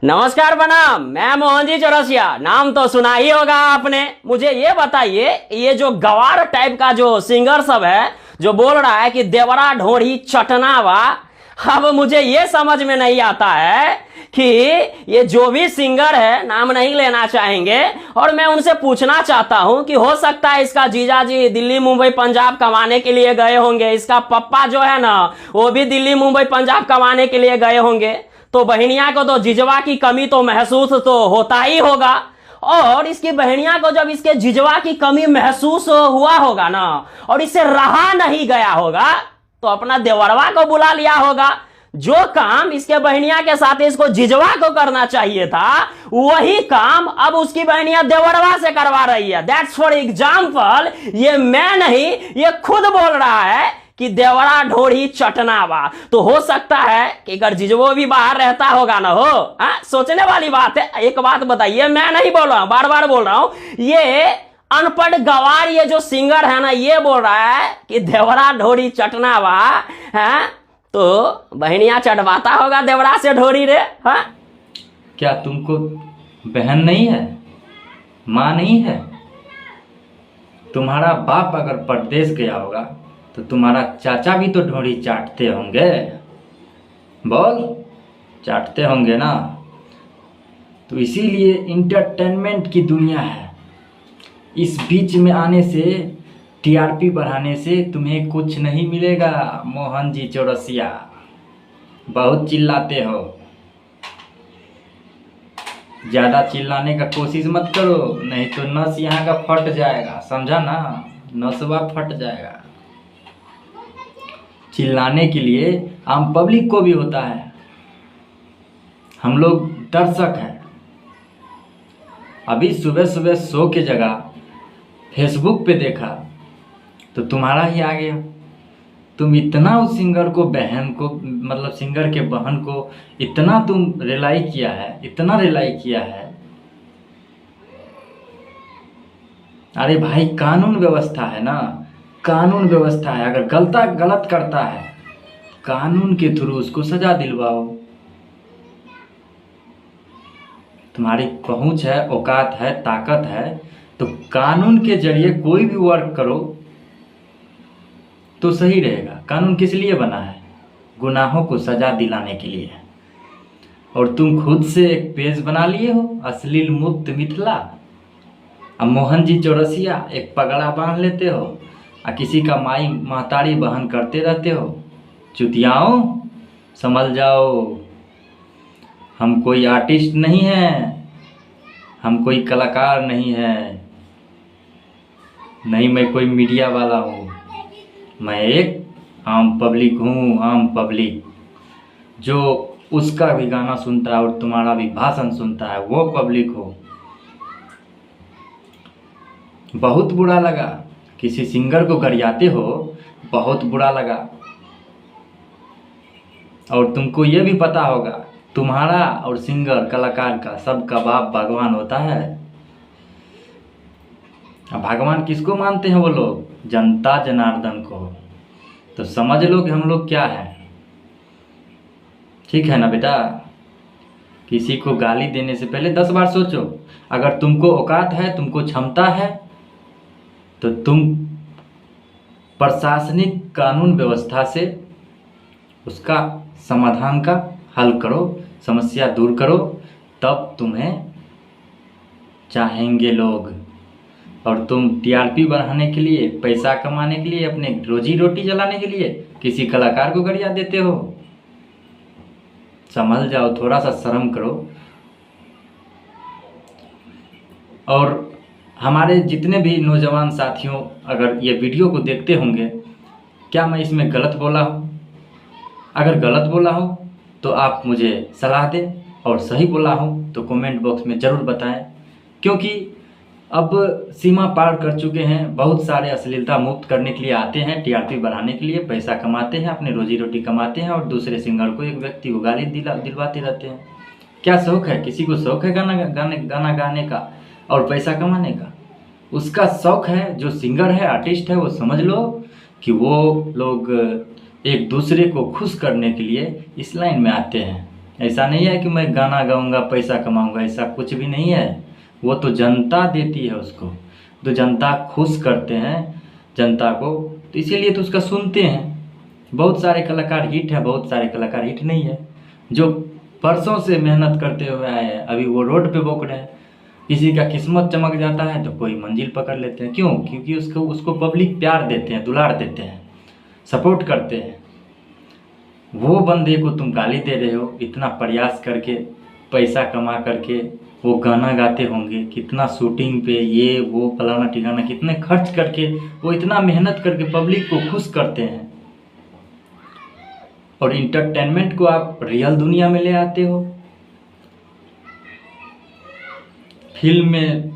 नमस्कार प्रणाम। मैं मोहन जी चौरसिया, नाम तो सुना ही होगा आपने। मुझे ये बताइए, ये जो गवार टाइप का जो सिंगर सब है जो बोल रहा है कि देवरा ढोढ़ी चटना वा, अब मुझे ये समझ में नहीं आता है कि ये जो भी सिंगर है, नाम नहीं लेना चाहेंगे, और मैं उनसे पूछना चाहता हूं कि हो सकता है इसका जीजा जी दिल्ली मुंबई पंजाब कमाने के लिए गए होंगे, इसका पप्पा जो है ना वो भी दिल्ली मुंबई पंजाब कमाने के लिए गए होंगे, तो बहनिया को तो जिजवा की कमी तो महसूस तो होता ही होगा। और इसकी बहनिया को जब इसके जिजवा की कमी महसूस हुआ होगा ना, और इससे रहा नहीं गया होगा, तो अपना देवरवा को बुला लिया होगा। जो काम इसके बहनिया के साथ इसको जिजवा को करना चाहिए था, वही काम अब उसकी बहनिया देवरवा से करवा रही है। दैट्स फॉर एग्जाम्पल, ये मैं नहीं, ये खुद बोल रहा है कि देवरा ढोढ़ी चटनावा। तो हो सकता है कि अगर जिजवो भी बाहर रहता होगा ना हो, सोचने वाली बात है। एक बात बताइए, मैं नहीं बोल रहा हूं, बार बार बोल रहा हूं, ये अनपढ़ गवार ये जो सिंगर है ना, ये बोल रहा है कि देवरा ढोढ़ी चटनावा है, तो बहनिया चढ़वाता होगा देवरा से ढोरी रे। क्या तुमको बहन नहीं है, माँ नहीं है? तुम्हारा बाप अगर परदेश गया होगा तो तुम्हारा चाचा भी तो ढोरी चाटते होंगे। बोल, चाटते होंगे ना? तो इसीलिए इंटरटेनमेंट की दुनिया है। इस बीच में आने से, टीआरपी बढ़ाने से तुम्हें कुछ नहीं मिलेगा। मोहन जी चौरसिया, बहुत चिल्लाते हो। ज़्यादा चिल्लाने का कोशिश मत करो, नहीं तो नस यहाँ का फट जाएगा, समझा ना? नसवा फट जाएगा। चिल्लाने के लिए आम पब्लिक को भी होता है। हम लोग दर्शक हैं। अभी सुबह सुबह शो के जगह फेसबुक पे देखा तो तुम्हारा ही आ गया। तुम इतना उस सिंगर को, बहन को, मतलब सिंगर के बहन को इतना तुम रिलाई किया है, इतना रिलाई किया है। अरे भाई, कानून व्यवस्था है ना, कानून व्यवस्था है। अगर गलत करता है, कानून के थ्रू उसको सजा दिलवाओ। तुम्हारी पहुंच है, औकात है, ताकत है, तो कानून के जरिए कोई भी वर्क करो तो सही रहेगा। कानून किस लिए बना है? गुनाहों को सजा दिलाने के लिए। और तुम खुद से एक पेज बना लिए हो, अश्लील मुक्त मिथिला। अब मोहन जी चौरसिया एक पगड़ा बांध लेते हो और किसी का माई महतारी बहन करते रहते हो। चुतियाओं, समझ जाओ, हम कोई आर्टिस्ट नहीं हैं, हम कोई कलाकार नहीं हैं, नहीं मैं कोई मीडिया वाला हूँ। मैं एक आम पब्लिक हूँ, आम पब्लिक, जो उसका भी गाना सुनता है और तुम्हारा भी भाषण सुनता है, वो पब्लिक हो। बहुत बुरा लगा, किसी सिंगर को गरियाते हो, बहुत बुरा लगा। और तुमको ये भी पता होगा, तुम्हारा और सिंगर कलाकार का सबका बाप भगवान होता है। अब भगवान किसको मानते हैं वो लोग? जनता जनार्दन को। तो समझ लो कि हम लोग क्या है। ठीक है ना बेटा? किसी को गाली देने से पहले 10 बार सोचो। अगर तुमको औकात है, तुमको क्षमता है, तो तुम प्रशासनिक कानून व्यवस्था से उसका समाधान का हल करो, समस्या दूर करो, तब तुम्हें चाहेंगे लोग। और तुम टीआरपी बढ़ाने के लिए, पैसा कमाने के लिए, अपने रोजी रोटी चलाने के लिए किसी कलाकार को गरिया देते हो। संभल जाओ, थोड़ा सा शर्म करो। और हमारे जितने भी नौजवान साथियों अगर ये वीडियो को देखते होंगे, क्या मैं इसमें गलत बोला हूँ? अगर गलत बोला हूँ तो आप मुझे सलाह दें, और सही बोला हूँ तो कमेंट बॉक्स में ज़रूर बताएं। क्योंकि अब सीमा पार कर चुके हैं। बहुत सारे अश्लीलता मुक्त करने के लिए आते हैं, टीआरपी बढ़ाने के लिए, पैसा कमाते हैं, अपने रोजी रोटी कमाते हैं, और दूसरे सिंगर को, एक व्यक्ति को गाली दिलवाते रहते हैं। क्या शौक है? किसी को शौक है गाना गाने का और पैसा कमाने का? उसका शौक है। जो सिंगर है, आर्टिस्ट है, वो समझ लो कि वो लोग एक दूसरे को खुश करने के लिए इस लाइन में आते हैं। ऐसा नहीं है कि मैं गाना गाऊंगा पैसा कमाऊंगा, ऐसा कुछ भी नहीं है। वो तो जनता देती है उसको, तो जनता खुश करते हैं जनता को, तो इसीलिए तो उसका सुनते हैं। बहुत सारे कलाकार हिट हैं, बहुत सारे कलाकार हिट नहीं है। जो परसों से मेहनत करते हुए आए हैं अभी वो रोड पे बोक रहे हैं। किसी का किस्मत चमक जाता है तो कोई मंजिल पकड़ लेते हैं। क्यों? क्योंकि उसको पब्लिक प्यार देते हैं, दुलार देते हैं, सपोर्ट करते हैं। वो बंदे को तुम गाली दे रहे हो, इतना प्रयास करके पैसा कमा करके वो गाना गाते होंगे, कितना शूटिंग पे ये वो फलाना ठिकाना कितने खर्च करके वो इतना मेहनत करके पब्लिक को खुश करते हैं, और इंटरटेनमेंट को आप रियल दुनिया में ले आते हो। फिल्म में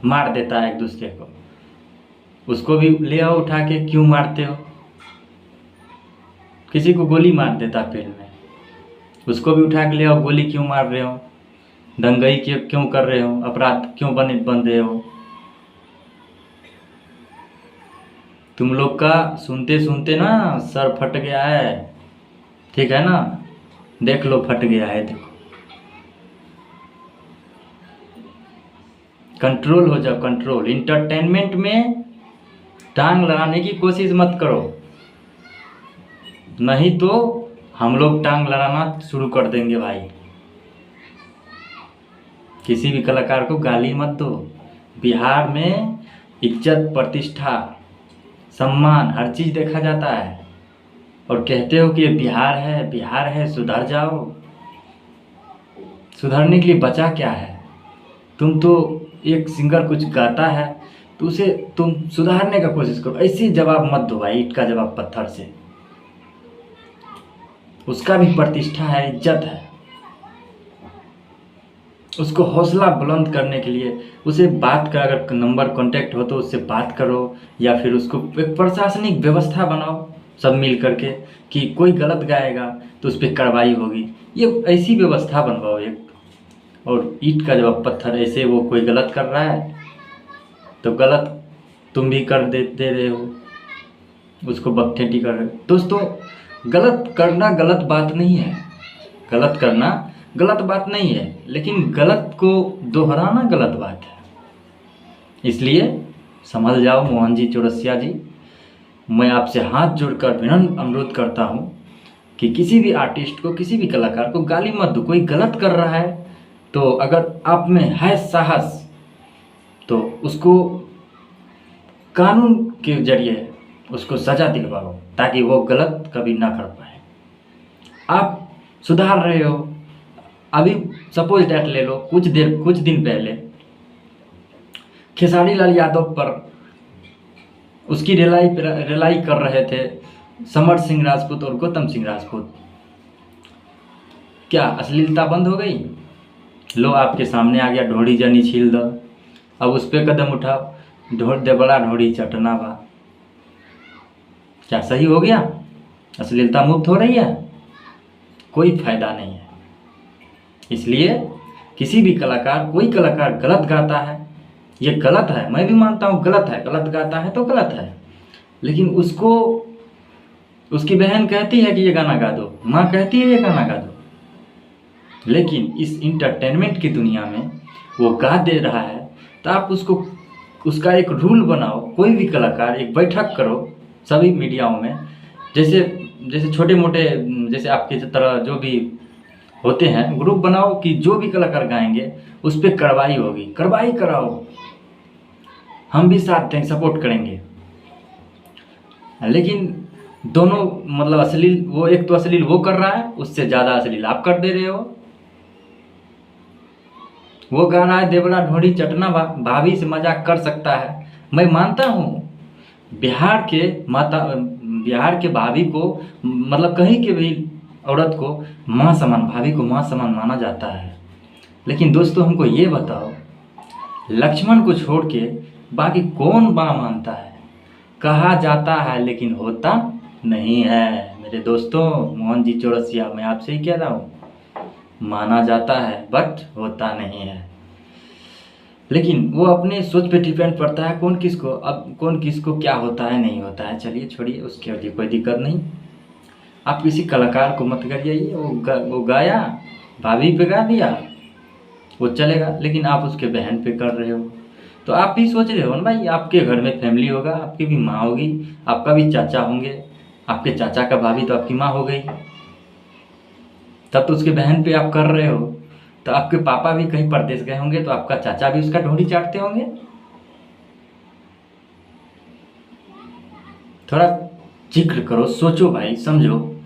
मार देता है एक दूसरे को, उसको भी ले आओ उठा के, क्यों मारते हो? किसी को गोली मार देता फिल्म में, उसको भी उठा के ले आओ, गोली क्यों मार रहे हो? दंगई क्यों कर रहे हो? अपराध क्यों बन रहे हो? तुम लोग का सुनते सुनते ना सर फट गया है, ठीक है ना? देख लो, फट गया है, देखो। कंट्रोल हो जाओ, कंट्रोल। इंटरटेनमेंट में टांग लड़ाने की कोशिश मत करो, नहीं तो हम लोग टांग लड़ाना शुरू कर देंगे भाई। किसी भी कलाकार को गाली मत दो। बिहार में इज्जत, प्रतिष्ठा, सम्मान, हर चीज़ देखा जाता है, और कहते हो कि ये बिहार है, बिहार है, सुधर जाओ। सुधरने के लिए बचा क्या है? तुम तो एक सिंगर कुछ गाता है तो उसे तुम सुधारने का कोशिश करो, ऐसे जवाब मत दो भाई, ईंट का जवाब पत्थर से। उसका भी प्रतिष्ठा है, इज्जत है। उसको हौसला बुलंद करने के लिए उसे बात कर, अगर नंबर कांटेक्ट हो तो उससे बात करो, या फिर उसको एक प्रशासनिक व्यवस्था बनाओ सब मिल करके, कि कोई गलत गाएगा तो उस पर कार्रवाई होगी। ये ऐसी व्यवस्था बनवाओ एक। और ईंट का जवाब पत्थर, ऐसे वो कोई गलत कर रहा है तो गलत तुम भी कर दे रहे हो, उसको बकठेटी कर रहे हो। दोस्तों, गलत करना गलत बात नहीं है, गलत करना गलत बात नहीं है, लेकिन गलत को दोहराना गलत बात है। इसलिए समझ जाओ मोहन जी चौरसिया जी, मैं आपसे हाथ जोड़कर विनम्र अनुरोध करता हूँ कि किसी भी आर्टिस्ट को, किसी भी कलाकार को गाली मत दो। कोई गलत कर रहा है तो अगर आप में है साहस तो उसको कानून के जरिए उसको सजा दिलवाओ, ताकि वो गलत कभी ना कर पाए। आप सुधार रहे हो, अभी सपोज डेट ले लो, कुछ दिन पहले खेसारी लाल यादव पर उसकी रिलाई कर रहे थे समर सिंह राजपूत और गौतम सिंह राजपूत। क्या अश्लीलता बंद हो गई? लो, आपके सामने आ गया, ढोड़ी जनी छील दो, अब उस पर कदम उठाओ, बड़ा ढोड़ी चटना बा। क्या सही हो गया? अश्लीलता मुक्त हो रही है? कोई फायदा नहीं है। इसलिए किसी भी कलाकार, कोई कलाकार गलत गाता है, ये गलत है, मैं भी मानता हूँ गलत है, गलत गाता है तो गलत है, लेकिन उसको उसकी बहन कहती है कि ये गाना गा दो, माँ कहती है ये गाना गा दो, लेकिन इस इंटरटेनमेंट की दुनिया में वो गा दे रहा है तो आप उसका एक रूल बनाओ। कोई भी कलाकार, एक बैठक करो सभी मीडियाओं में, जैसे छोटे मोटे, जैसे आपकी तरह जो भी होते हैं, ग्रुप बनाओ कि जो भी कलाकार गाएंगे उस पर कार्रवाई होगी। कार्रवाई कराओ, हम भी साथ दें, सपोर्ट करेंगे। लेकिन दोनों मतलब अश्लील, वो एक तो अश्लील वो कर रहा है, उससे ज़्यादा अश्लील आप कर दे रहे हो। वो गा रहा है देवरा ढोड़ी चटना बा, भाभी से मजाक कर सकता है। मैं मानता हूँ बिहार के भाभी को, मतलब कहीं के भी औरत को माँ समान, भाभी को माँ समान माना जाता है। लेकिन दोस्तों, हमको ये बताओ, लक्ष्मण को छोड़ के बाकी कौन माँ मानता है? कहा जाता है लेकिन होता नहीं है। मेरे दोस्तों, मोहन जी चौरसिया, मैं आपसे ही कह रहा हूँ, माना जाता है बट होता नहीं है। लेकिन वो अपने सोच पे डिपेंड पड़ता है, कौन किसको क्या होता है नहीं होता है। चलिए छोड़िए, उसके लिए कोई दिक्कत नहीं। आप किसी कलाकार को मत करिए, वो गाया भाभी पे गा दिया वो चलेगा, लेकिन आप उसके बहन पे कर रहे हो। तो आप भी सोच रहे हो ना भाई, आपके घर में फैमिली होगा, आपकी भी माँ होगी, आपका भी चाचा होंगे, आपके चाचा का भाभी तो आपकी माँ हो गई, तब तो उसके बहन पे आप कर रहे हो। तो आपके पापा भी कहीं परदेश गए होंगे तो आपका चाचा भी उसका ढोंढी चाटते होंगे। थोड़ा जिक्र करो, सोचो भाई, समझो,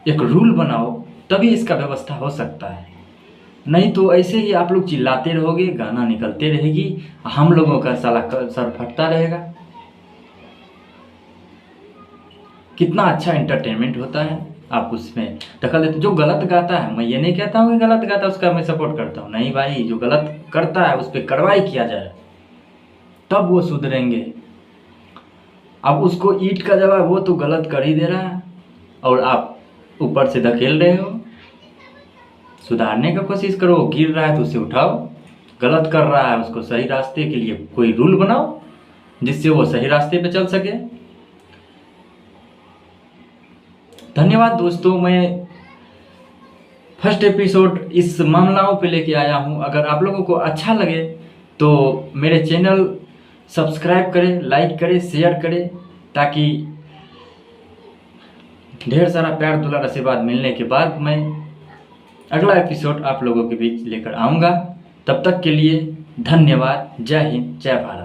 एक रूल बनाओ, तभी इसका व्यवस्था हो सकता है। नहीं तो ऐसे ही आप लोग चिल्लाते रहोगे, गाना निकलते रहेगी, हम लोगों का साला सर फटता रहेगा। कितना अच्छा एंटरटेनमेंट होता है, आप उसमें दखल देते। जो गलत गाता है, मैं ये नहीं कहता हूँ कि गलत गाता है उसका मैं सपोर्ट करता हूँ, नहीं भाई, जो गलत करता है उस पर कार्रवाई किया जाए, तब वो सुधरेंगे। अब उसको ईंट का जवाब, वो तो गलत कर ही दे रहा है और आप ऊपर से धकेल रहे हो। सुधारने का कोशिश करो, गिर रहा है तो उसे उठाओ, गलत कर रहा है उसको सही रास्ते के लिए कोई रूल बनाओ जिससे वो सही रास्ते पे चल सके। धन्यवाद दोस्तों, मैं फर्स्ट एपिसोड इस मामलाओं पे लेके आया हूँ। अगर आप लोगों को अच्छा लगे तो मेरे चैनल सब्सक्राइब करें, लाइक करें, शेयर करें, ताकि ढेर सारा प्यार दुलार आशीर्वाद मिलने के बाद मैं अगला एपिसोड आप लोगों के बीच लेकर आऊँगा। तब तक के लिए धन्यवाद। जय हिंद, जय भारत।